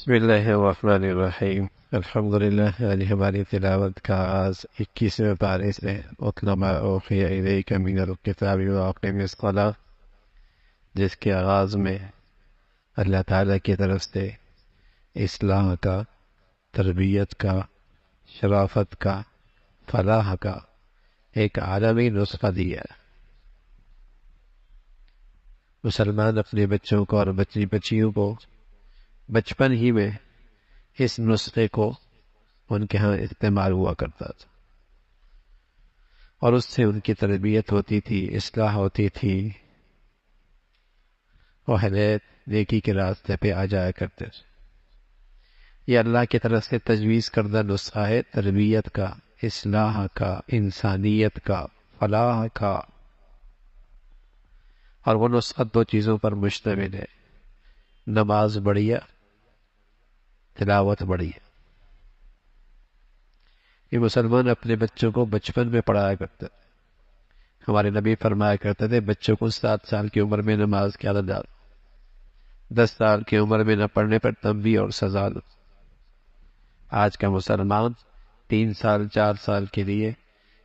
بسم اللہ الرحمن الرحیم الحمدللہ۔ یعنی ہماری تلاوت کا آغاز 21ویں پارے سے اتل ما اوحی الیک من الکتاب واقم الصلاۃ، جس کے آغاز میں اللہ تعالیٰ کی طرف سے اصلاح کا، تربیت کا، شرافت کا، فلاح کا ایک عالمی نسخہ دیا۔ مسلمان اپنے بچوں کو اور بچیوں کو بچپن ہی میں اس نسخے کو ان کے ہاں استعمال ہوا کرتا تھا، اور اس سے ان کی تربیت ہوتی تھی، اصلاح ہوتی تھی، وہ ہدایت نیکی کے راستے پہ آ جایا کرتے تھے۔ یہ اللہ کی طرف سے تجویز کردہ نسخہ ہے تربیت کا، اصلاح کا، انسانیت کا، فلاح کا، اور وہ نسخہ دو چیزوں پر مشتمل ہے: نماز بڑھیا، تلاوت بڑھیا۔ یہ مسلمان اپنے بچوں کو بچپن میں پڑھایا کرتے تھے۔ ہمارے نبی فرمایا کرتے تھے بچوں کو 7 سال کی عمر میں نماز کی عادت ڈالو، 10 سال کی عمر میں نہ پڑھنے پر تنبیہ اور سزا دو۔ آج کا مسلمان 3 سال 4 سال کے لیے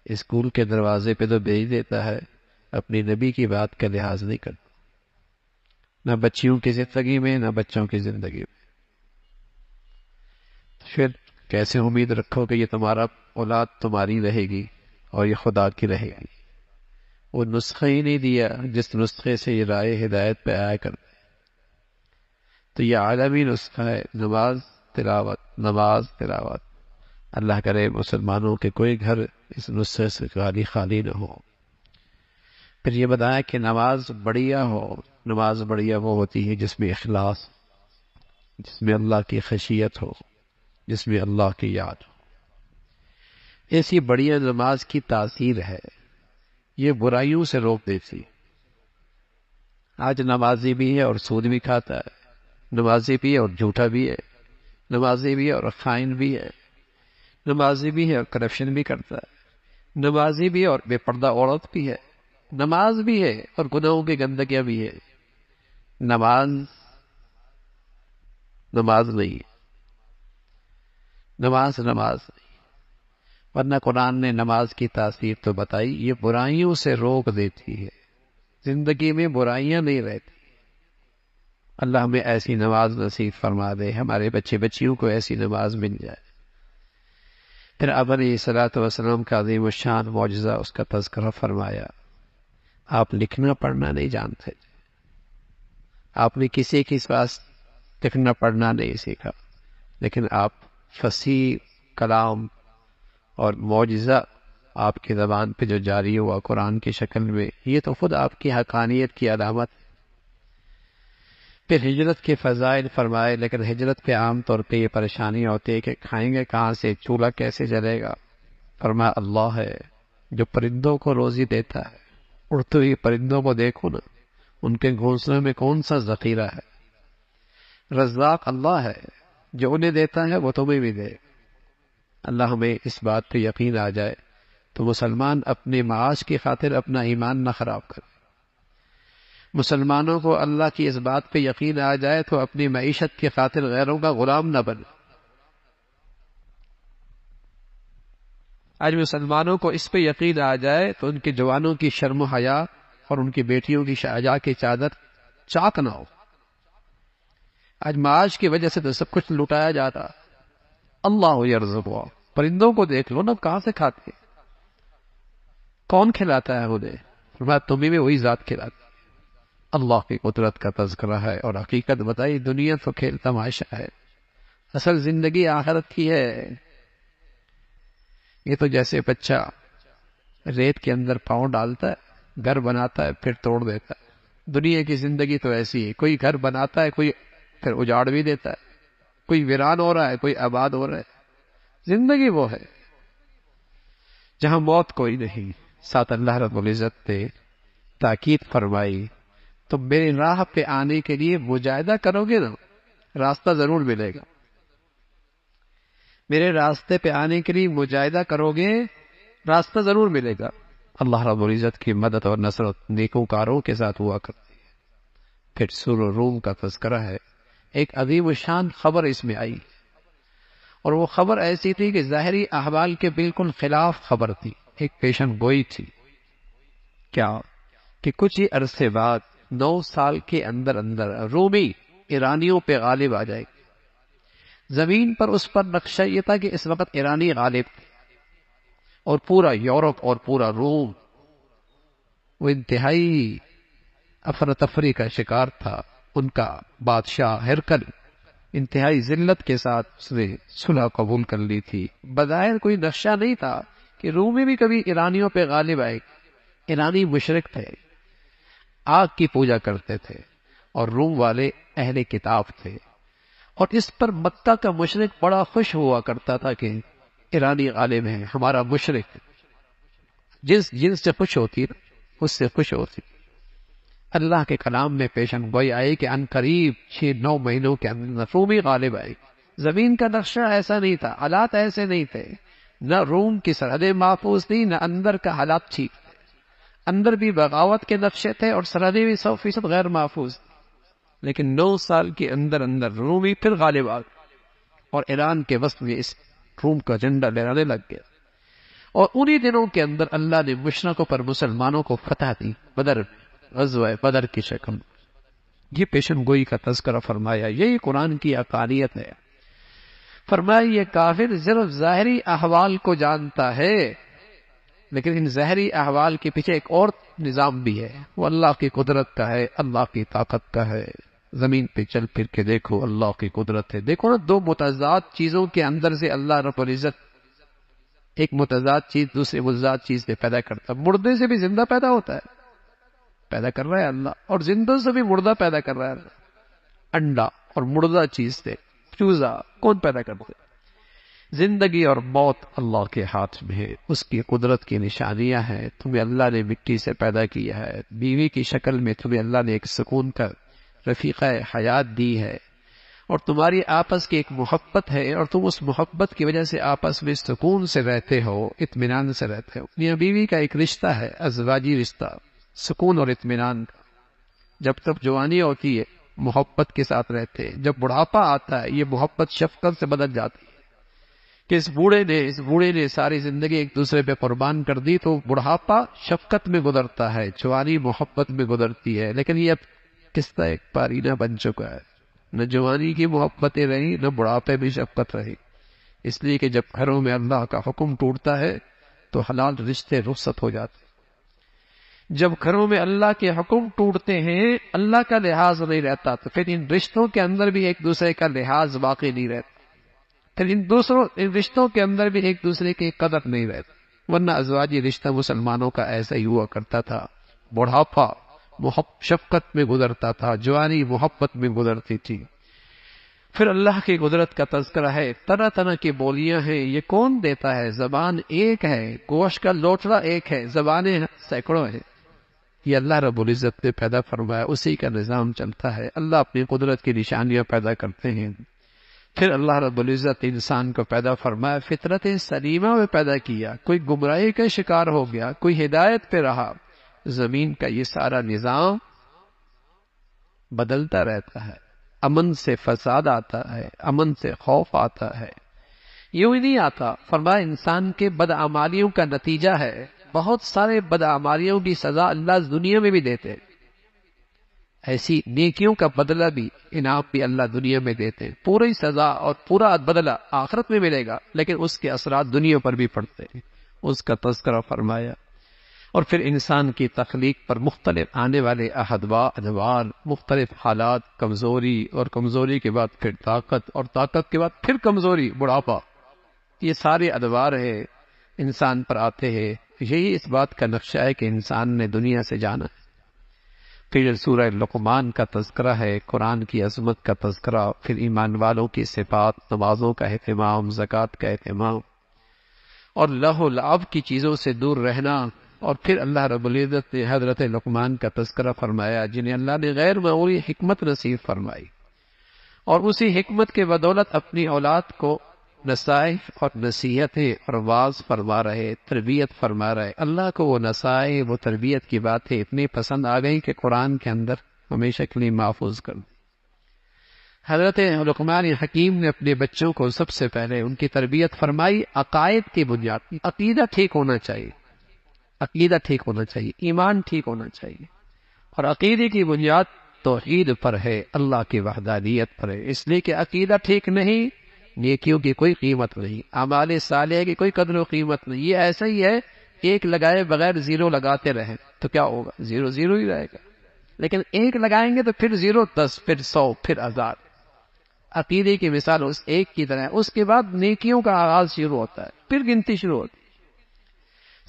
اسکول کے دروازے پہ تو بھیج دیتا ہے، اپنی نبی کی بات کا لحاظ نہیں کرتا، نہ بچیوں کی زندگی میں نہ بچوں کی زندگی میں۔ پھر کیسے امید رکھو کہ یہ تمہارا اولاد تمہاری رہے گی اور یہ خدا کی رہے گی؟ وہ نسخہ ہی نہیں دیا جس نسخے سے یہ رائے ہدایت پہ آیا کرتے۔ تو یہ عالمی نسخہ ہے، نماز تلاوت، نماز تلاوت۔ اللہ کرے مسلمانوں کے کوئی گھر اس نسخے سے خالی نہ ہو۔ پھر یہ بتایا کہ نماز بڑھیا ہو۔ نماز بڑھیا وہ ہوتی ہے جس میں اخلاص، جس میں اللہ کی خشیت ہو، جس میں اللہ کی یاد ہو۔ ایسی بڑھیا نماز کی تاثیر ہے، یہ برائیوں سے روک دیتی۔ آج نمازی بھی ہے اور سود بھی کھاتا ہے، نمازی بھی ہے اور جھوٹا بھی ہے، نمازی بھی ہے اور خائن بھی ہے، نمازی بھی ہے اور کرپشن بھی کرتا ہے، نمازی بھی ہے اور بے پردہ عورت بھی ہے، نماز بھی ہے اور گناہوں کی گندگیاں بھی ہے۔ نماز نہیں، نماز نہیں، ورنہ قرآن نے نماز کی تاثیر تو بتائی، یہ برائیوں سے روک دیتی ہے، زندگی میں برائیاں نہیں رہتی۔ اللہ ہمیں ایسی نماز نصیب فرما دے، ہمارے بچیوں کو ایسی نماز مل جائے۔ پھر اب علیہ الصلوۃ والسلام کا عظیم الشان معجزہ، اس کا تذکرہ فرمایا۔ آپ لکھنا پڑھنا نہیں جانتے، آپ نے کسی کے پاس لکھنا پڑھنا نہیں سیکھا، لیکن آپ فصیح کلام اور معجزہ آپ کی زبان پہ جو جاری ہوا قرآن کی شکل میں، یہ تو خود آپ کی حقانیت کی علامت۔ پھر ہجرت کے فضائل فرمائے، لیکن ہجرت پہ عام طور پہ یہ پریشانی ہوتی ہے کہ کھائیں گے کہاں سے، چولہا کیسے جلے گا؟ فرمایا اللہ ہے جو پرندوں کو روزی دیتا ہے، اڑتے ہوئے پرندوں کو دیکھو نا، ان کے گھونسلوں میں کون سا ذخیرہ ہے۔ رزاق اللہ ہے، جو انہیں دیتا ہے وہ تمہیں بھی دے۔ اللہ ہمیں اس بات پہ یقین آ جائے تو مسلمان اپنے معاش کی خاطر اپنا ایمان نہ خراب کرے۔ مسلمانوں کو اللہ کی اس بات پہ یقین آ جائے تو اپنی معیشت کی خاطر غیروں کا غلام نہ بنے۔ آج مسلمانوں کو اس پہ یقین آ جائے تو ان کے جوانوں کی شرم و حیا اور ان کی بیٹیوں کی حیا کی چادر چاک نہ ہو۔ آج معاش کی وجہ سے تو سب کچھ لٹایا جاتا۔ اللہ یرزقہ، پرندوں کو دیکھ لو نا، کہاں سے کھاتے، کون کھلاتا ہے انہیں؟ فرمایا تمہیں بھی وہی ذات کھلاتا۔ اللہ کی قدرت کا تذکرہ ہے اور حقیقت بتائی، دنیا تو کھیل تماشا ہے، اصل زندگی آخرت کی ہے۔ یہ تو جیسے بچہ ریت کے اندر پاؤں ڈالتا ہے، گھر بناتا ہے پھر توڑ دیتا ہے۔ دنیا کی زندگی تو ایسی ہے، کوئی گھر بناتا ہے، کوئی پھر اجاڑ بھی دیتا ہے، کوئی ویران ہو رہا ہے، کوئی آباد ہو رہا ہے۔ زندگی وہ ہے جہاں موت کوئی نہیں۔ ساتھ اللہ رب العزت نے تاکید فرمائی، تو میری راہ پہ آنے کے لیے مجاہدہ کرو گے نا، راستہ ضرور ملے گا۔ میرے راستے پہ آنے کے لیے مجاہدہ کرو گے، راستہ ضرور ملے گا۔ اللہ رب العزت کی مدد اور نصرت نیکوکاروں کے ساتھ ہوا کرتی ہے۔ پھر سورہ روم کا تذکرہ ہے، ایک عظیم الشان خبر اس میں آئی، اور وہ خبر ایسی تھی کہ ظاہری احوال کے بالکل خلاف خبر تھی، ایک پیشن گوئی تھی۔ کیا کہ کچھ ہی عرصے بعد 9 سال کے اندر اندر رومی ایرانیوں پہ غالب آ جائے گی۔ زمین پر اس پر نقشہ یہ تھا کہ اس وقت ایرانی غالب تھے، اور پورا یورپ اور پورا روم وہ انتہائی افراتفری کا شکار تھا۔ ان کا بادشاہ ہرکل انتہائی ذلت کے ساتھ اس نے صلح قبول کر لی تھی۔ بظاہر کوئی نقشہ نہیں تھا کہ رومی بھی کبھی ایرانیوں پہ غالب آئے۔ ایرانی مشرک تھے، آگ کی پوجا کرتے تھے، اور روم والے اہل کتاب تھے، اور اس پر مکہ کا مشرک بڑا خوش ہوا کرتا تھا کہ ایرانی غالب ہیں، ہمارا مشرک جس جنس سے خوش ہوتی اس سے خوش ہوتی۔ اللہ کے کلام میں پیشن گوئی آئی کہ ان قریب 6-9 مہینوں کے اندر رومی غالب آئے۔ زمین کا نقشہ ایسا نہیں تھا، حالات ایسے نہیں تھے، نہ روم کی سرحدیں محفوظ تھیں، نہ اندر کا حالات ٹھیک تھے۔ اندر بھی بغاوت کے نقشے تھے اور سرحدیں بھی 100% غیر محفوظ تھیں، لیکن 9 سال کے اندر اندر رومی پھر غالب آ گئے، اور ایران کے وسط میں اس روم کا جھنڈا لہرانے لگ گیا۔ اور انہی دنوں کے اندر اللہ نے مشرقوں پر مسلمانوں کو فتح دی، غزوہ بدر کی شکل۔ یہ پیشن گوئی کا تذکرہ فرمایا، یہی قرآن کی عقانیت ہے۔ فرمایا یہ کافر صرف ظاہری احوال کو جانتا ہے، لیکن ان ظاہری احوال کے پیچھے ایک اور نظام بھی ہے، وہ اللہ کی قدرت کا ہے، اللہ کی طاقت کا ہے۔ زمین پہ چل پھر کے دیکھو، اللہ کی قدرت ہے۔ دیکھو نا، 2 متضاد چیزوں کے اندر سے اللہ رب العزت ایک متضاد چیز دوسرے متضاد چیز سے پیدا کرتا، مردے سے بھی زندہ پیدا ہوتا ہے، پیدا کر رہا ہے اللہ، اور زندہ سے بھی مردہ پیدا کر رہا ہے۔ انڈا اور مردہ چیز سے چوزا کون پیدا کرتا ہے؟ زندگی اور موت اللہ کے ہاتھ میں ہے، اس کی قدرت کی نشانیاں ہیں۔ تمہیں اللہ نے مٹی سے پیدا کیا ہے، بیوی کی شکل میں تمہیں اللہ نے ایک سکون کا رفیقہ حیات دی ہے، اور تمہاری آپس کی ایک محبت ہے، اور تم اس محبت کی وجہ سے آپس میں سکون سے رہتے ہو، اطمینان سے رہتے ہو۔ میاں بیوی کا ایک رشتہ ہے، ازواجی رشتہ، سکون اور اطمینان کا۔ جب تک جوانی ہوتی ہے محبت کے ساتھ رہتے ہیں، جب بڑھاپا آتا ہے یہ محبت شفقت سے بدل جاتی ہے، کہ اس بوڑھے نے ساری زندگی ایک دوسرے پہ قربان کر دی، تو بڑھاپا شفقت میں گزرتا ہے، جوانی محبت میں گزرتی ہے۔ لیکن یہ اب قصہ ایک پارینہ بن چکا ہے، نہ جوانی کی محبتیں رہی، نہ بڑھاپے میں شفقت رہی، اس لیے کہ جب گھروں میں اللہ کا حکم ٹوٹتا ہے تو حلال رشتے رخصت ہو جاتے ہیں۔ جب گھروں میں اللہ کے حکم ٹوٹتے ہیں، اللہ کا لحاظ نہیں رہتا، تو پھر ان رشتوں کے اندر بھی ایک دوسرے کا لحاظ باقی نہیں رہتا، پھر ان رشتوں کے اندر بھی ایک دوسرے کی قدر نہیں رہتی۔ ورنہ ازواجی رشتہ مسلمانوں کا ایسا ہی ہوا کرتا تھا، بڑھاپا شفقت میں گزرتا تھا، جوانی محبت میں گزرتی تھی۔ پھر اللہ کی قدرت کا تذکرہ ہے، طرح طرح کی بولیاں ہیں، یہ کون دیتا ہے؟ زبان ایک ہے، گوشت کا لوٹڑا ایک ہے، زبانیں سینکڑوں ہیں۔ یہ اللہ رب العزت نے پیدا فرمایا، اسی کا نظام چلتا ہے۔ اللہ اپنی قدرت کی نشانیاں پیدا کرتے ہیں۔ پھر اللہ رب العزت انسان کو پیدا فرمایا، فطرت سلیمہ میں پیدا کیا، کوئی گمراہی کا شکار ہو گیا، کوئی ہدایت پہ رہا۔ زمین کا یہ سارا نظام بدلتا رہتا ہے، امن سے فساد آتا ہے، امن سے خوف آتا ہے، یوں ہی نہیں آتا۔ فرمایا انسان کے بدعمالیوں کا نتیجہ ہے، بہت سارے بدعمالیوں کی سزا اللہ دنیا میں بھی دیتے ہیں، ایسی نیکیوں کا بدلہ بھی، انعام بھی اللہ دنیا میں دیتے ہیں، پوری سزا اور پورا بدلہ آخرت میں ملے گا، لیکن اس کے اثرات دنیا پر بھی پڑتے ہیں، اس کا تذکرہ فرمایا۔ اور پھر انسان کی تخلیق پر مختلف آنے والے ادوار، مختلف حالات، کمزوری، اور کمزوری کے بعد پھر طاقت، اور طاقت کے بعد پھر کمزوری، بڑھاپا، یہ سارے ادوار ہیں انسان پر آتے ہیں۔ یہی اس بات کا نقشہ ہے کہ انسان نے دنیا سے جانا ہے۔ پھر سورہ لقمان کا تذکرہ ہے، قرآن کی عظمت کا تذکرہ، پھر ایمان والوں کی صفات، نمازوں کا اہتمام، زکوٰۃ کا اہتمام، اور لہو لعب کی چیزوں سے دور رہنا۔ اور پھر اللہ رب العزت نے حضرت لقمان کا تذکرہ فرمایا، جنہیں اللہ نے غیر معمولی حکمت نصیب فرمائی، اور اسی حکمت کے بدولت اپنی اولاد کو نصائح اور نصیحتیں اور واعظ فرما رہے، تربیت فرما رہے۔ اللہ کو وہ نصائح، وہ تربیت کی باتیں اتنی پسند آ گئی کہ قرآن کے اندر ہمیشہ کے لیے محفوظ کر دی۔ حضرت لقمان حکیم نے اپنے بچوں کو سب سے پہلے ان کی تربیت فرمائی عقائد کی بنیاد، عقیدہ ٹھیک ہونا چاہیے، عقیدہ ٹھیک ہونا چاہیے، ایمان ٹھیک ہونا چاہیے، اور عقیدے کی بنیاد توحید پر ہے، اللہ کی وحدانیت پر ہے۔ اس لیے کہ عقیدہ ٹھیک نہیں، نیکیوں کی کوئی قیمت نہیں، اعمال صالحہ کی کوئی قدر و قیمت نہیں۔ یہ ایسا ہی ہے، ایک لگائے بغیر زیرو لگاتے رہیں تو کیا ہوگا؟ زیرو زیرو ہی رہے گا، لیکن ایک لگائیں گے تو پھر 0 10 پھر 100 پھر 1000۔ عقیدے کی مثال اس ایک کی طرح ہے۔ اس کے بعد نیکیوں کا آغاز شروع ہوتا ہے، پھر گنتی شروع ہوتی ہے۔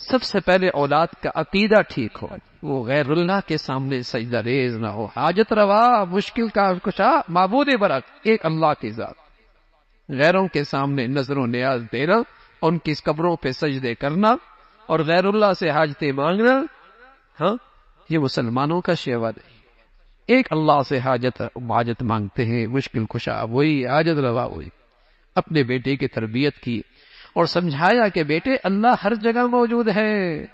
سب سے پہلے اولاد کا عقیدہ ٹھیک ہو، وہ غیر اللہ کے سامنے سجدہ ریز نہ ہو، حاجت روا مشکل کا کشا معبود برحق ایک اللہ کی ذات، غیروں کے سامنے نظر و نیاز دینا، ان کی قبروں پہ سجدے کرنا اور غیر اللہ سے حاجتیں مانگنا، ہاں یہ مسلمانوں کا شیوا نہیں۔ ایک اللہ سے حاجت مانگتے ہیں، مشکل کشا وہی، حاجت روا وہی۔ اپنے بیٹے کی تربیت کی اور سمجھایا کہ بیٹے اللہ ہر جگہ موجود ہے،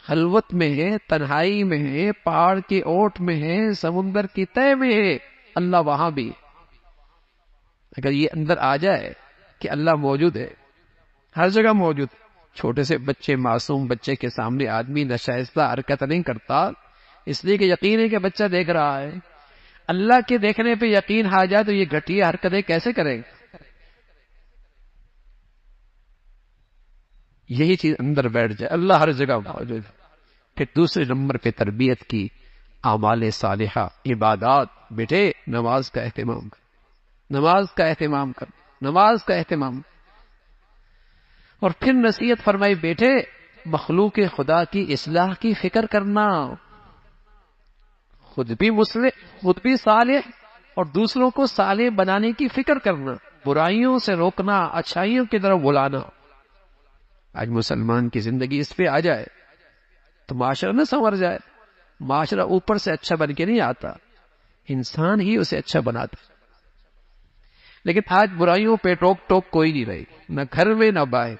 خلوت میں ہے، تنہائی میں ہے، پہاڑ کی اوٹ میں ہے، سمندر کی تہ میں ہے، اللہ وہاں بھی ہے۔ اگر یہ اندر آ جائے کہ اللہ موجود ہے، ہر جگہ موجود ہے، چھوٹے سے بچے، معصوم بچے کے سامنے آدمی ناشائستہ حرکت نہیں کرتا، اس لیے کہ یقین ہے کہ بچہ دیکھ رہا ہے۔ اللہ کے دیکھنے پہ یقین آ جائے تو یہ گھٹیا حرکتیں کیسے کرے گا؟ یہی چیز اندر بیٹھ جائے، اللہ ہر جگہ موجود ہے۔ پھر دوسرے نمبر پہ تربیت کی، اعمال صالحہ، عبادات۔ بیٹے نماز کا اہتمام کر، نماز کا اہتمام کر، نماز کا اہتمام۔ اور پھر نصیحت فرمائی، بیٹے مخلوق خدا کی اصلاح کی فکر کرنا، خود بھی مصلح، خود بھی صالح اور دوسروں کو صالح بنانے کی فکر کرنا، برائیوں سے روکنا، اچھائیوں کی طرف بلانا۔ آج مسلمان کی زندگی اس پہ آ جائے تو معاشرہ نہ سنور جائے۔ معاشرہ اوپر سے اچھا بن کے نہیں آتا، انسان ہی اسے اچھا بناتا۔ لیکن آج برائیوں پہ ٹوک ٹوک کوئی نہیں رہی، نہ گھر میں نہ باہر،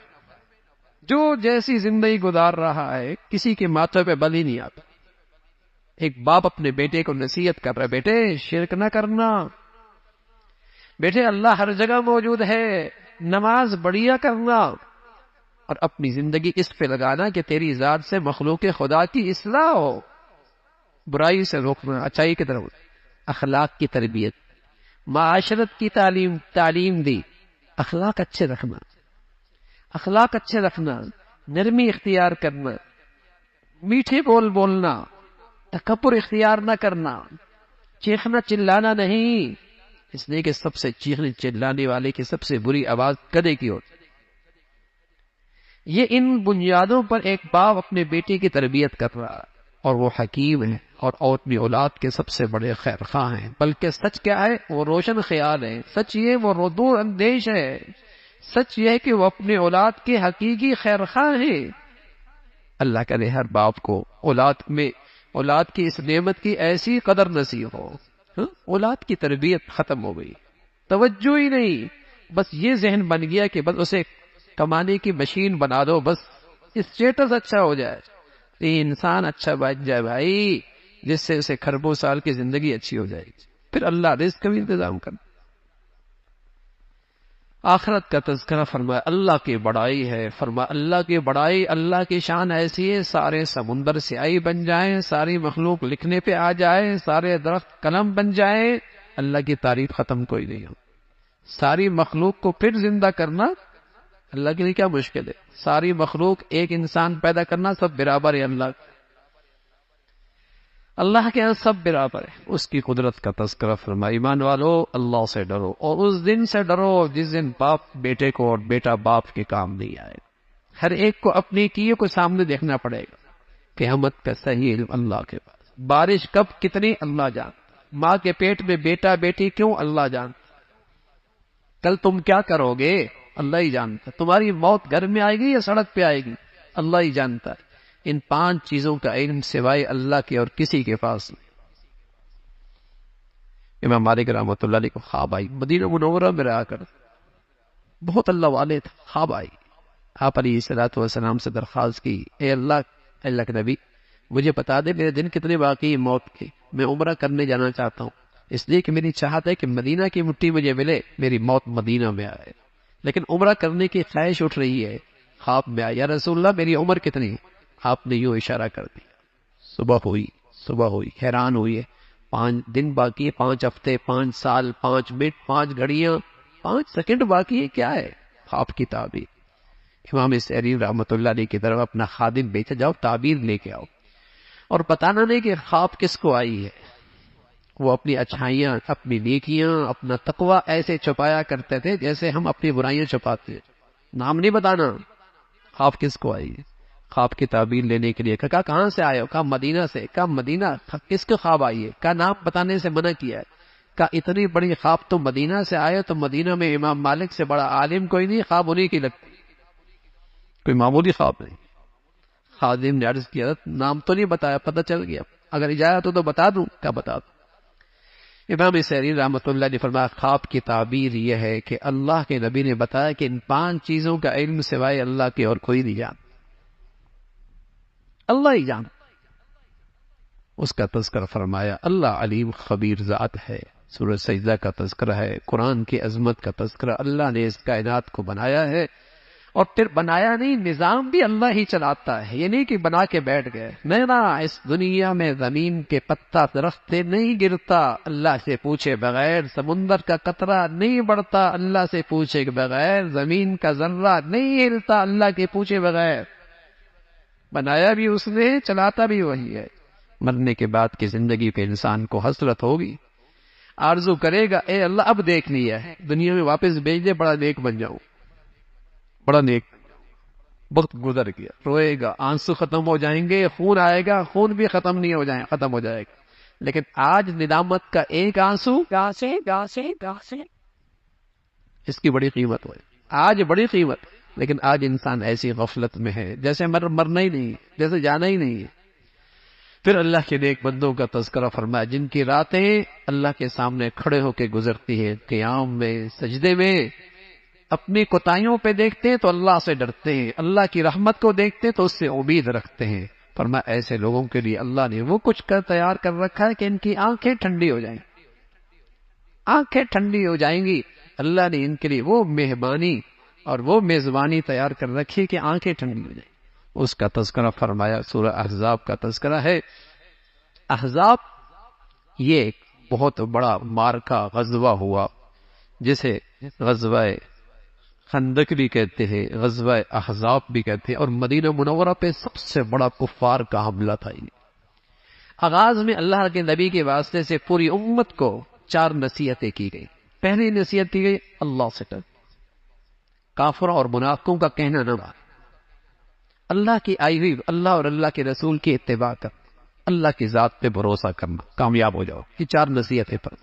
جو جیسی زندگی گزار رہا ہے کسی کے ماتھے پہ بل ہی نہیں آتا۔ ایک باپ اپنے بیٹے کو نصیحت کر رہا ہے، بیٹے شرک نہ کرنا، بیٹے اللہ ہر جگہ موجود ہے، نماز بڑھیا کرنا، اور اپنی زندگی اس پہ لگانا کہ تیری ذات سے مخلوق خدا کی اصلاح ہو، برائی سے روکنا، اچھائی کی طرف، اخلاق کی تربیت، معاشرت کی تعلیم دی، اخلاق اچھے رکھنا، اخلاق اچھے رکھنا، نرمی اختیار کرنا، میٹھے بول بولنا، تکبر اختیار نہ کرنا، چیخنا چلانا نہیں، اس لیے کہ سب سے چیخنے چلانے والے کی سب سے بری آواز گدھے کی ہوتی۔ یہ ان بنیادوں پر ایک باپ اپنے بیٹے کی تربیت کر رہا ہے، اور وہ حکیم ہے اور اپنی اولاد کے سب سے بڑے خیر خواہ ہیں۔ بلکہ سچ کیا ہے؟ وہ روشن خیال ہے، سچ یہ وہ دور اندیش ہے، سچ یہ ہے کہ وہ اپنے اولاد کے حقیقی خیر خواہ ہیں۔ اللہ کرے ہر باپ کو اولاد کی اس نعمت کی ایسی قدر نصیب ہو۔ اولاد کی تربیت ختم ہو گئی، توجہ ہی نہیں، بس یہ ذہن بن گیا کہ بس اسے کمانے کی مشین بنا دو، بس اسٹیٹس اچھا ہو جائے، یہ انسان اچھا بن جائے بھائی، جس سے اسے کھربوں سال کی زندگی اچھی ہو جائے گی، پھر اللہ رزق کا بھی انتظام کرنا۔ آخرت کا تذکرہ فرمایا، اللہ کی بڑائی ہے، فرمایا اللہ کی بڑائی، اللہ کی شان ایسی ہے سارے سمندر سیاہی بن جائیں، ساری مخلوق لکھنے پہ آ جائے، سارے درخت قلم بن جائیں، اللہ کی تعریف ختم کوئی نہیں ہو۔ ساری مخلوق کو پھر زندہ کرنا اللہ کے لیے کیا مشکل ہے؟ ساری مخلوق ایک انسان پیدا کرنا سب برابر ہے، اللہ کے یہاں سب برابر ہے۔ اس کی قدرت کا تذکرہ فرمایا، ایمان والو اللہ سے ڈرو، اور اس دن سے ڈرو جس دن باپ بیٹے کو اور بیٹا باپ کے کام نہیں آئے۔ ہر ایک کو اپنی کیے کو سامنے دیکھنا پڑے گا۔ قیامت کا صحیح علم اللہ کے پاس، بارش کب کتنی اللہ جانتا، ماں کے پیٹ میں بیٹا بیٹی کیوں اللہ جانتا، کل تم کیا کرو گے اللہ ہی جانتا، تمہاری موت گھر میں آئے گی یا سڑک پہ آئے گی اللہ ہی جانتا ہے۔ ان 5 چیزوں کا علم سوائے اللہ کے اور کسی کے پاس نہیں۔ امام مالک رحمۃ اللہ علیہ کو خواب آئی، مدینہ منورہ میں رہا کر، بہت اللہ والے تھے، خواب آئی، آپ علیہ الصلوۃ والسلام سے درخواست کی، اے اللہ کے نبی مجھے بتا دے میرے دن کتنے باقی موت کے، میں عمرہ کرنے جانا چاہتا ہوں۔ اس لیے کہ میری چاہت ہے کہ مدینہ کی مٹی مجھے ملے، میری موت مدینہ میں آئے، لیکن عمرہ کرنے کی خواہش اٹھ رہی ہے، خواب میں آیا، یا رسول اللہ میری عمر کتنی ہے؟ آپ نے یوں اشارہ کر دیا، صبح ہوئی، حیران ہوئی ہے، 5 دن باقی ہے، 5 ہفتے، 5 سال، 5 منٹ، 5 گھڑیاں، 5 سیکنڈ باقی ہے، کیا ہے؟ خواب کی تعبیر۔ امام سحری رحمۃ اللہ علیہ کی طرف اپنا خادم بھیجا، جاؤ تعبیر لے کے آؤ، اور بتانا نہیں کہ خواب کس کو آئی ہے۔ وہ اپنی اچھائیاں، اپنی نیکیاں، اپنا تقوی ایسے چھپایا کرتے تھے جیسے ہم اپنی برائیاں چھپاتے ہیں۔ نام نہیں بتانا، خواب کس کو آئی ہے۔ خواب کی تعبیر لینے کے لیے کہا کہاں سے آئے ہو؟ کہا مدینہ سے۔ کہا مدینہ، کس کے خواب آئی ہے؟ کہا نام بتانے سے منع کیا ہے۔ کہا اتنی بڑی خواب تو مدینہ سے آئے تو مدینہ میں امام مالک سے بڑا عالم کوئی نہیں، خواب انہی کی لگتی، کوئی معمولی خواب نہیں۔ خادم نے عرض کیا نام تو نہیں بتایا، پتہ چل گیا، اگر اجازت ہو تو بتا دوں؟ کیا بتا دوں؟ امام سحری رحمۃ اللہ نے فرمایا خواب کی تعبیر یہ ہے کہ اللہ کے نبی نے بتایا کہ ان 5 چیزوں کا علم سوائے اللہ کے اور کوئی نہیں جانتا، اللہ ہی جانتا۔ اس کا تذکرہ فرمایا، اللہ علیم خبیر ذات ہے، سورہ سجدہ کا تذکرہ ہے، قرآن کی عظمت کا تذکرہ، اللہ نے اس کائنات کو بنایا ہے، اور پھر بنایا نہیں، نظام بھی اللہ ہی چلاتا ہے، یہ نہیں کہ بنا کے بیٹھ گئے، نہیں، اس دنیا میں زمین کے پتا درخت سے نہیں گرتا اللہ سے پوچھے بغیر، سمندر کا قطرہ نہیں بڑھتا اللہ سے پوچھے بغیر، زمین کا ذرہ نہیں ہلتا اللہ کے پوچھے بغیر، بنایا بھی اس نے، چلاتا بھی وہی ہے۔ مرنے کے بعد کی زندگی پہ انسان کو حسرت ہوگی، آرزو کرے گا اے اللہ اب دیکھ لیا ہے، دنیا میں واپس بھیج دے، بڑا نیک بن جاؤں، بڑا نیک۔ وقت گزر گیا، روئے گا، آنسو ختم ہو جائیں گے، خون آئے گا، خون بھی ختم ہو جائے گا، لیکن آج ندامت کا ایک آنسو گاسے اس کی بڑی قیمت ہوئے، آج بڑی قیمت، لیکن آج انسان ایسی غفلت میں ہے جیسے مرنا ہی نہیں، جیسے جانا ہی نہیں ہے۔ پھر اللہ کے نیک بندوں کا تذکرہ فرمایا جن کی راتیں اللہ کے سامنے کھڑے ہو کے گزرتی ہے، قیام میں، سجدے میں، اپنی کوتاہیوں پہ دیکھتے ہیں تو اللہ سے ڈرتے ہیں، اللہ کی رحمت کو دیکھتے ہیں تو اس سے امید رکھتے ہیں۔ فرمایا ایسے لوگوں کے لیے اللہ نے وہ کچھ تیار کر رکھا ہے کہ ان کی آنکھیں ٹھنڈی ہو جائیں، آنکھیں ٹھنڈی ہو جائیں گی، اللہ نے ان کے لیے وہ مہمانی اور وہ میزبانی تیار کر رکھی کہ آنکھیں ٹھنڈی ہو جائیں۔ اس کا تذکرہ فرمایا، سورہ احزاب کا تذکرہ ہے۔ احزاب یہ ایک بہت بڑا مارکا غزوہ ہوا، جسے غزوہ خندق بھی کہتے ہیں، غزوہ احزاب بھی کہتے ہیں، اور مدینہ منورہ پہ سب سے بڑا کفار کا حملہ تھا یہ۔ آغاز میں اللہ کے نبی کے واسطے سے پوری امت کو 4 نصیحتیں کی گئی۔ پہلی نصیحت کی گئی اللہ سے ڈر، کافروں اور منافقوں کا کہنا نہ مان، اللہ کی آئی ہوئی، اللہ اور اللہ کے رسول کی اتباع کر، اللہ کی ذات پہ بھروسہ کرنا، کامیاب ہو جاؤ۔ یہ 4 نصیحتیں پر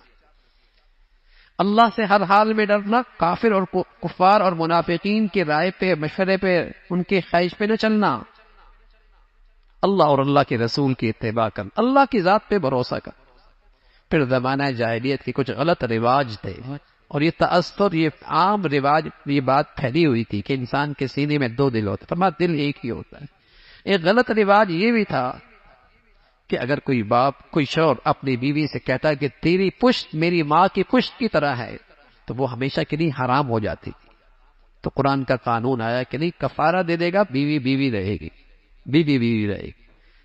اللہ سے ہر حال میں ڈرنا، کافر اور کفار اور منافقین کی رائے پہ، مشورے پہ، ان کی خواہش پہ نہ چلنا، اللہ اور اللہ کے رسول کی اتباع کر، اللہ کی ذات پہ بھروسہ کر۔ پھر زمانہ جاہلیت کے کچھ غلط رواج تھے، اور یہ تأثر، یہ عام رواج، یہ بات پھیلی ہوئی تھی کہ انسان کے سینے میں 2 دل ہوتے، فرمایا دل ایک ہی ہوتا ہے۔ ایک غلط رواج یہ بھی تھا کہ اگر کوئی باپ، کوئی شوہر اپنی بیوی سے کہتا ہے کہ تیری پشت میری ماں کی پشت کی طرح ہے، تو وہ ہمیشہ کے لیے حرام ہو جاتی تھی۔ تو قرآن کا قانون آیا کہ نہیں، کفارہ دے دے گا، بیوی بیوی رہے گی، بیوی بیوی رہے گی۔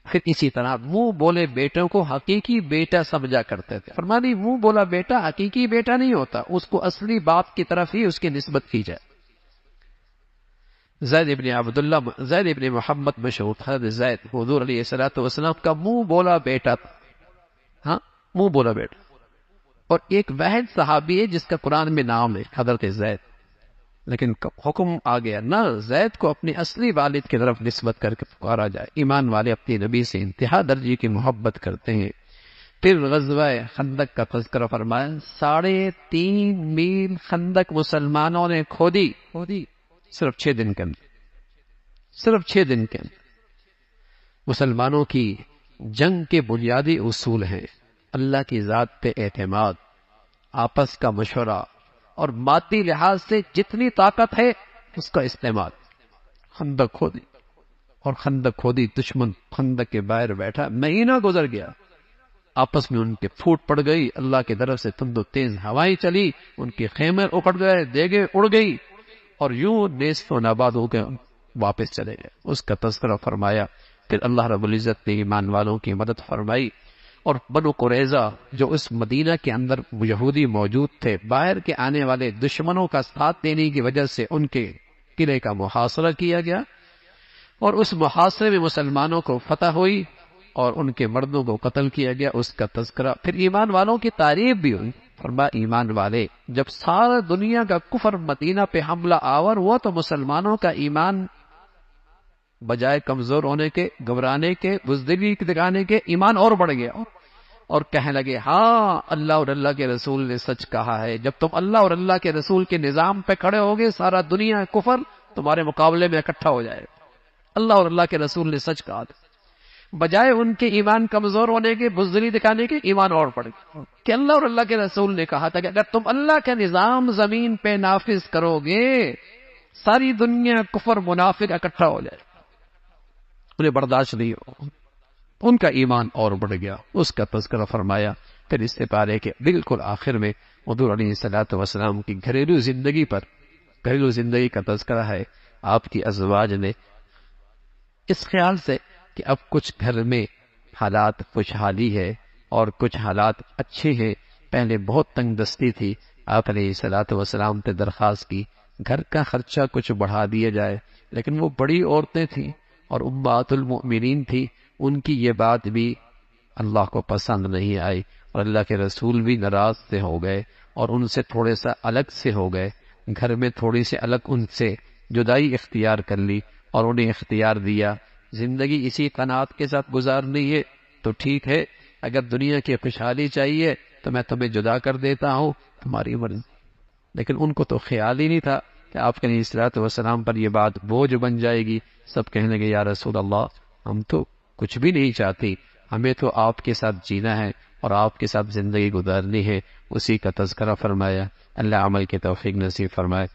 پھر اسی طرح منہ بولے بیٹوں کو حقیقی بیٹا سمجھا کرتے تھے، فرمایا نہیں، منہ بولا بیٹا حقیقی بیٹا نہیں ہوتا، اس کو اصلی باپ کی طرف ہی اس کی نسبت کی جائے۔ زید ابن محمد مشہور تھا، زید حضور علیہ السلام کا منہ بولا بیٹا تھا، ہاں منہ بولا بیٹا۔ اور ایک واحد صحابی ہے جس کا قرآن میں نام ہے، حضرت زید، لیکن حکم آ گیا نہ زید کو اپنے اصلی والد کی طرف نسبت کر کے پکارا جائے۔ ایمان والے اپنے نبی سے انتہا درجے کی محبت کرتے ہیں۔ پھر غزوہ خندق کا تذکرہ فرمایا، 3.5 میل خندق مسلمانوں نے کھودی، صرف 6 دن کے اندر، صرف 6 دن کے اندر۔ مسلمانوں کی جنگ کے بنیادی اصول ہیں اللہ کی ذات پہ اعتماد، آپس کا مشورہ، اور مادی لحاظ سے جتنی طاقت ہے اس کا استعمال۔ خندق کھودی، اور خندق کھودی، دشمن خندق کے باہر بیٹھا، مہینہ گزر گیا، آپس میں ان کے پھوٹ پڑ گئی، اللہ کی طرف سے تند و تیز ہوائیں چلی، ان کے خیمے اکڑ گئے، دیگیں اڑ گئی، اور یوں نیست و ناباد ہو کے واپس چلے گئے۔ اس کا تذکرہ فرمایا۔ پھر اللہ رب العزت نے ایمان والوں کی مدد فرمائی، اور بنو قریظہ جو اس مدینہ کے اندر یہودی موجود تھے، باہر کے آنے والے دشمنوں کا ساتھ دینے کی وجہ سے ان کے قلعے کا محاصرہ کیا گیا، اور اس محاصرے میں مسلمانوں کو فتح ہوئی اور ان کے مردوں کو قتل کیا گیا، اس کا تذکرہ۔ پھر ایمان والوں کی تعریف بھی ہوئی، فرمایا ایمان والے جب سارا دنیا کا کفر مدینہ پہ حملہ آور ہوا تو مسلمانوں کا ایمان بجائے کمزور ہونے کے، گھبرانے کے، بزدلی دکھانے کے، ایمان اور بڑھ گیا، اور کہنے لگے ہاں اللہ اور اللہ کے رسول نے سچ کہا ہے، جب تم اللہ اور اللہ کے رسول کے نظام پہ کھڑے ہوگے سارا دنیا کفر تمہارے مقابلے میں اکٹھا ہو جائے گا، اللہ اور اللہ کے رسول نے سچ کہا تھا۔ بجائے ان کے ایمان کمزور ہونے کے، بزدلی دکھانے کے، ایمان اور بڑھ گیا کہ اللہ اور اللہ کے رسول نے کہا تھا کہ اگر تم اللہ کا نظام زمین پہ نافذ کرو گے ساری دنیا کفر منافق اکٹھا ہو جائے، انہیں برداشت نہیں ہو، ان کا ایمان اور بڑھ گیا، اس کا تذکرہ فرمایا۔ پھر اس سے پارے کہ بالکل آخر میں حضور علیہ الصلوۃ والسلام کی گھریلو زندگی کا تذکرہ ہے۔ آپ کی ازواج نے اس خیال سے کہ اب کچھ گھر میں حالات خوشحالی ہے اور کچھ حالات اچھے ہیں، پہلے بہت تنگ دستی تھی، آپ علیہ الصلوۃ والسلام نے درخواست کی گھر کا خرچہ کچھ بڑھا دیا جائے، لیکن وہ بڑی عورتیں تھیں اور امہات المؤمنین تھی، ان کی یہ بات بھی اللہ کو پسند نہیں آئی، اور اللہ کے رسول بھی ناراض سے ہو گئے اور ان سے تھوڑے سا الگ سے ہو گئے، گھر میں تھوڑی سی الگ ان سے جدائی اختیار کر لی اور انہیں اختیار دیا زندگی اسی قناعت کے ساتھ گزارنی ہے تو ٹھیک ہے، اگر دنیا کی خوشحالی چاہیے تو میں تمہیں جدا کر دیتا ہوں، تمہاری مرضی۔ لیکن ان کو تو خیال ہی نہیں تھا کہ آپ کے صلوات والسلام پر یہ بات بوجھ بن جائے گی، سب کہنے لگے یا رسول اللہ ہم تو کچھ بھی نہیں چاہتی، ہمیں تو آپ کے ساتھ جینا ہے اور آپ کے ساتھ زندگی گزارنی ہے، اسی کا تذکرہ فرمایا۔ اللہ عمل کی توفیق نصیب فرمائے۔